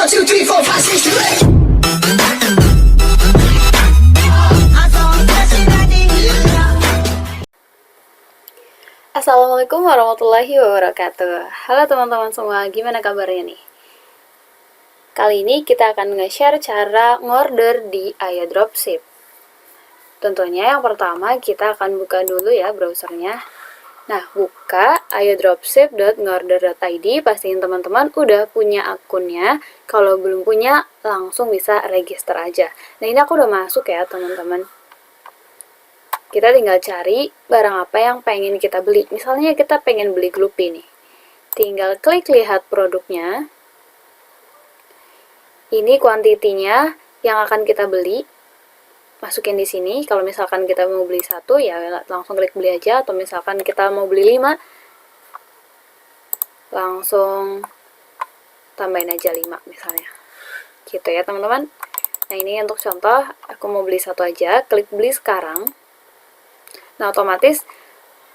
1, 2, 3, 4, 5, 6, 7, 8. Assalamualaikum warahmatullahi wabarakatuh. Halo teman-teman semua, gimana kabarnya nih? Kali ini kita akan nge-share cara ngorder di Aya Dropship. Tentunya yang pertama kita akan buka dulu ya browsernya. Nah, buka ayadropship.ngorder.id, pastiin teman-teman udah punya akunnya. Kalau belum punya, langsung bisa register aja. Nah, ini aku udah masuk ya teman-teman. Kita tinggal cari barang apa yang pengen kita beli. Misalnya kita pengen beli Gloopy nih. Tinggal klik lihat produknya. Ini kuantitinya yang akan kita beli. Masukin di sini. Kalau misalkan kita mau beli 1, ya langsung klik beli aja. Atau misalkan kita mau beli 5, langsung tambahin aja 5 misalnya. Gitu ya teman-teman. Nah, ini untuk contoh, aku mau beli 1 aja. Klik beli sekarang. Nah, otomatis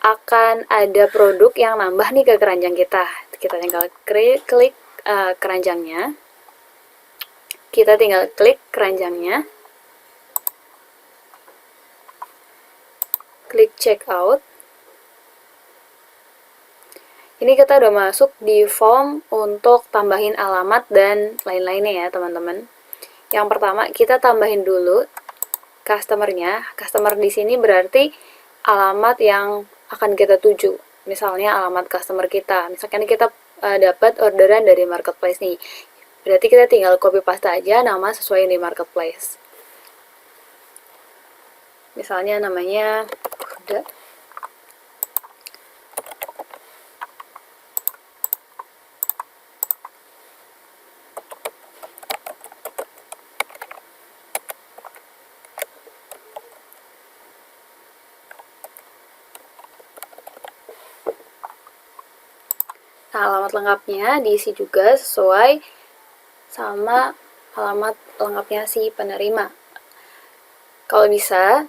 akan ada produk yang nambah nih ke keranjang kita. Kita tinggal klik keranjangnya. Kita tinggal klik keranjangnya. Klik checkout. Ini kita udah masuk di form untuk tambahin alamat dan lain-lainnya ya teman-teman. Yang pertama kita tambahin dulu customer-nya. Customer di sini berarti alamat yang akan kita tuju. Misalnya alamat customer kita. Misalkan kita dapat orderan dari marketplace nih. Berarti kita tinggal copy paste aja nama sesuai di marketplace. Misalnya namanya udah. Nah, alamat lengkapnya diisi juga sesuai sama alamat lengkapnya si penerima. Kalau bisa,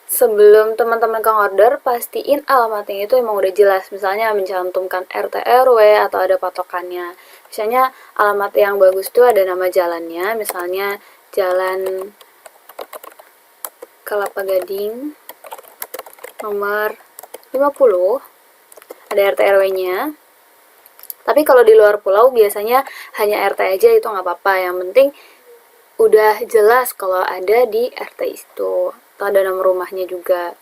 sebelum teman-teman order, pastiin alamatnya itu emang udah jelas. Misalnya mencantumkan RT RW atau ada patokannya. Misalnya alamat yang bagus tuh ada nama jalannya, misalnya Jalan Kelapa Gading nomor 50, ada RT RW-nya. Tapi kalau di luar pulau biasanya hanya RT aja, itu nggak apa-apa. Yang penting udah jelas kalau ada di RT itu. Atau ada nomor rumahnya juga.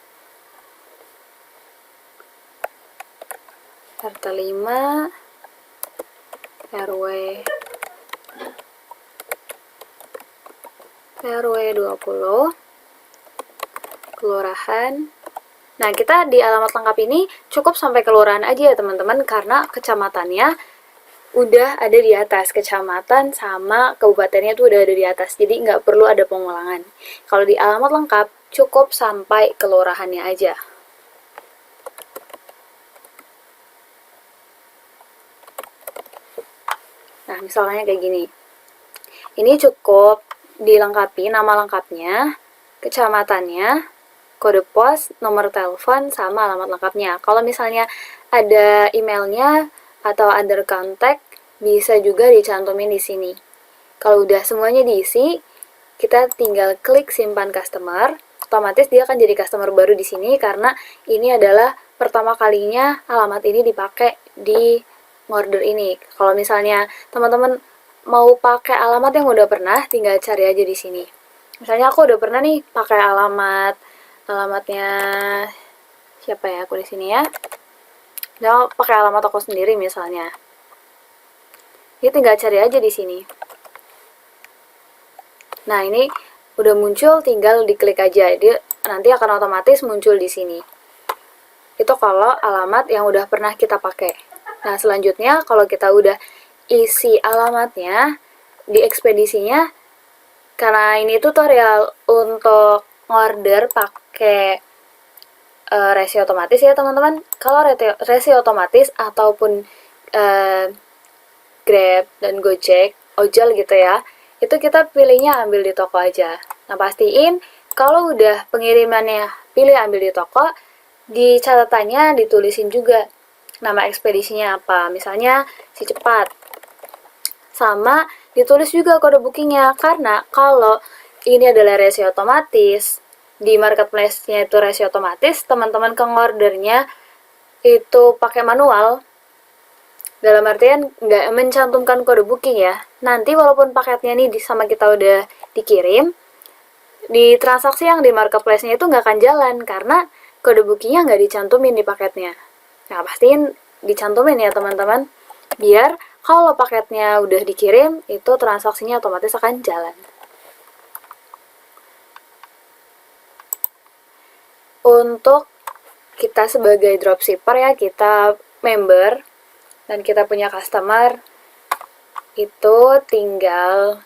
RT 5, RW 20, kelurahan. Nah, kita di alamat lengkap ini cukup sampai kelurahan aja ya teman-teman, karena kecamatannya udah ada di atas. Kecamatan sama kabupatennya tuh udah ada di atas, jadi nggak perlu ada pengulangan. Kalau di alamat lengkap, cukup sampai kelurahannya aja. Nah, misalnya kayak gini. Ini cukup dilengkapi nama lengkapnya, kecamatannya, kode pos, nomor telepon, sama alamat lengkapnya. Kalau misalnya ada emailnya atau other contact, bisa juga dicantumin di sini. Kalau udah semuanya diisi, kita tinggal klik simpan customer. Otomatis dia akan jadi customer baru di sini karena ini adalah pertama kalinya alamat ini dipakai di order ini. Kalau misalnya teman-teman mau pakai alamat yang udah pernah, tinggal cari aja di sini. Misalnya aku udah pernah nih pakai alamatnya siapa ya, aku di sini ya. Nah, pakai alamat aku sendiri misalnya. Ini tinggal cari aja di sini. Nah, ini udah muncul, tinggal diklik aja. Dia nanti akan otomatis muncul di sini. Itu kalau alamat yang udah pernah kita pakai. Nah, selanjutnya kalau kita udah isi alamatnya di ekspedisinya, karena ini tutorial untuk order pakai resi otomatis ya teman-teman. Kalau resi otomatis ataupun Grab dan Gojek, ojol gitu ya, itu kita pilihnya ambil di toko aja. Nah, pastiin kalau udah pengirimannya pilih ambil di toko, di catatannya ditulisin juga nama ekspedisinya apa. Misalnya si cepat sama ditulis juga kode bookingnya. Karena kalau ini adalah resi otomatis, di marketplace-nya itu resi otomatis, teman-teman ke ordernya itu pakai manual, dalam artian nggak mencantumkan kode booking ya. Nanti walaupun paketnya nih sama kita udah dikirim, di transaksi yang di marketplace-nya itu nggak akan jalan karena kode bookingnya nggak dicantumin di paketnya. Nah, pastiin dicantumin ya teman-teman, biar kalau paketnya udah dikirim, itu transaksinya otomatis akan jalan. Untuk kita sebagai dropshipper ya, kita member dan kita punya customer, itu tinggal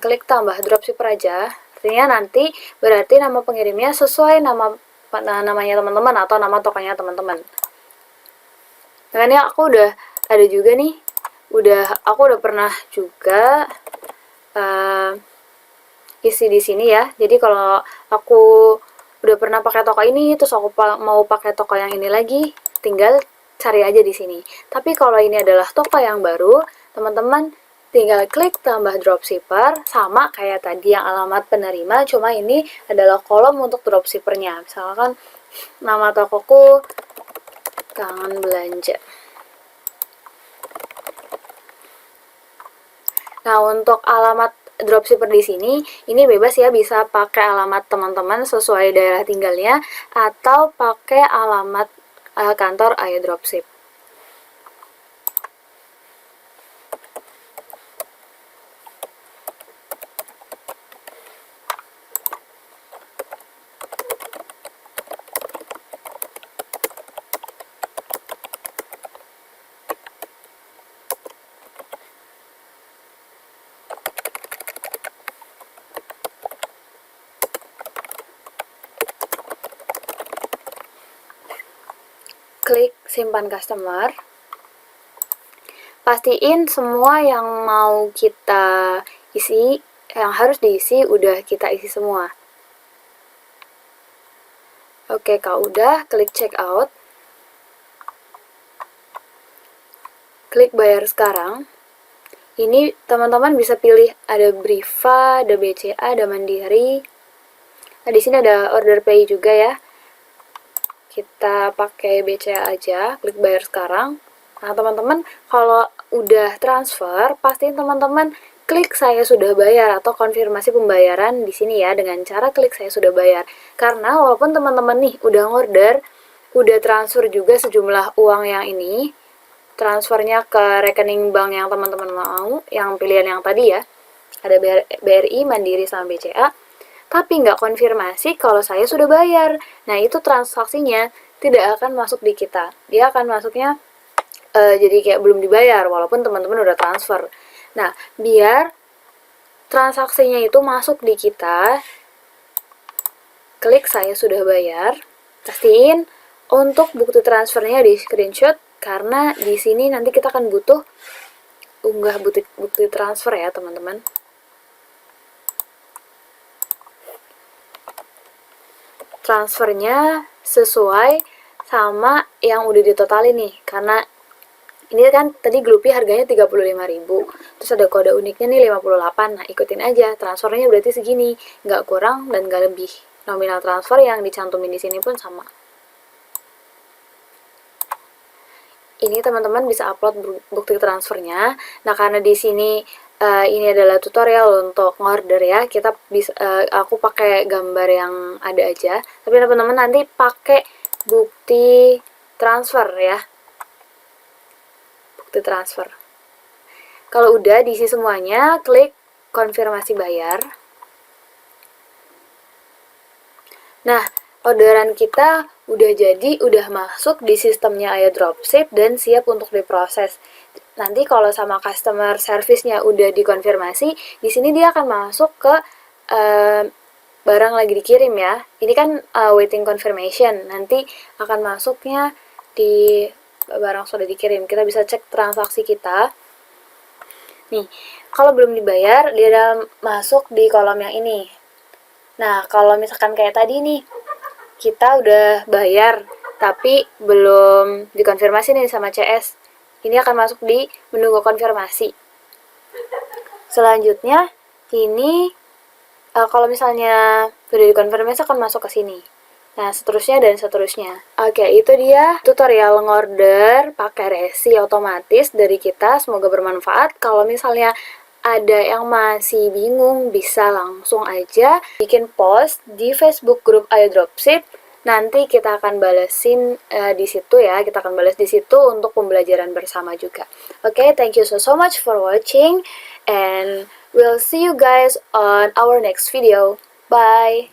klik tambah dropshipper aja. Artinya nanti berarti nama pengirimnya sesuai namanya teman-teman atau nama tokonya teman-teman. Makanya aku udah ada juga nih, aku udah pernah juga isi di sini ya. Jadi kalau aku udah pernah pakai toko ini, terus aku mau pakai toko yang ini lagi, tinggal cari aja di sini. Tapi kalau ini adalah toko yang baru, teman-teman tinggal klik tambah dropshipper, sama kayak tadi yang alamat penerima, cuma ini adalah kolom untuk dropshippernya. Misalkan nama tokoku Kangen Belanja. Nah, untuk alamat dropshipper di sini, ini bebas ya, bisa pakai alamat teman-teman sesuai daerah tinggalnya, atau pakai alamat kantor Ayo Dropship. Klik simpan customer. Pastiin semua yang mau kita isi, yang harus diisi, udah kita isi semua. Oke, kalau udah, klik check out. Klik bayar sekarang. Ini teman-teman bisa pilih ada Briva, ada BCA, ada Mandiri. Nah, di sini ada order pay juga ya. Kita pakai BCA aja, klik bayar sekarang. Nah, teman-teman, kalau udah transfer, pastiin teman-teman klik saya sudah bayar atau konfirmasi pembayaran di sini ya, dengan cara klik saya sudah bayar. Karena walaupun teman-teman nih udah order, udah transfer juga sejumlah uang yang ini, transfernya ke rekening bank yang teman-teman mau, yang pilihan yang tadi ya, ada BRI, Mandiri, sama BCA, tapi nggak konfirmasi kalau saya sudah bayar. Nah, itu transaksinya tidak akan masuk di kita. Dia akan masuknya jadi kayak belum dibayar, walaupun teman-teman udah transfer. Nah, biar transaksinya itu masuk di kita, klik saya sudah bayar, pastiin untuk bukti transfernya di screenshot, karena di sini nanti kita akan butuh unggah bukti transfer ya, teman-teman. Transfernya sesuai sama yang udah ditotalin nih, karena ini kan tadi Gloopy harganya 35.000, terus ada kode uniknya nih 58. Nah, ikutin aja, transfernya berarti segini, nggak kurang dan nggak lebih. Nominal transfer yang dicantumin di sini pun sama. Ini teman-teman bisa upload bukti transfernya. Nah, karena di sini ini adalah tutorial untuk ngorder ya, kita bisa aku pakai gambar yang ada aja, tapi teman-teman nanti pakai bukti transfer ya, bukti transfer. Kalau udah diisi semuanya, klik konfirmasi bayar. Nah, orderan kita udah jadi, udah masuk di sistemnya Ayo Dropship dan siap untuk diproses. Nanti kalau sama customer service-nya udah dikonfirmasi, di sini dia akan masuk ke barang lagi dikirim ya. Ini kan waiting confirmation. Nanti akan masuknya di barang sudah dikirim. Kita bisa cek transaksi kita. Nih, kalau belum dibayar, dia akan masuk di kolom yang ini. Nah, kalau misalkan kayak tadi nih, kita udah bayar, tapi belum dikonfirmasi nih sama CS. Ini akan masuk di menunggu konfirmasi. Selanjutnya, ini kalau misalnya sudah dikonfirmasi akan masuk ke sini. Nah, seterusnya dan seterusnya. Oke, itu dia tutorial ngorder pakai resi otomatis dari kita. Semoga bermanfaat. Kalau misalnya ada yang masih bingung, bisa langsung aja bikin post di Facebook grup Ayo Dropship. Nanti kita akan balesin di situ ya. Kita akan balas di situ untuk pembelajaran bersama juga. Oke, thank you so much for watching. And we'll see you guys on our next video. Bye!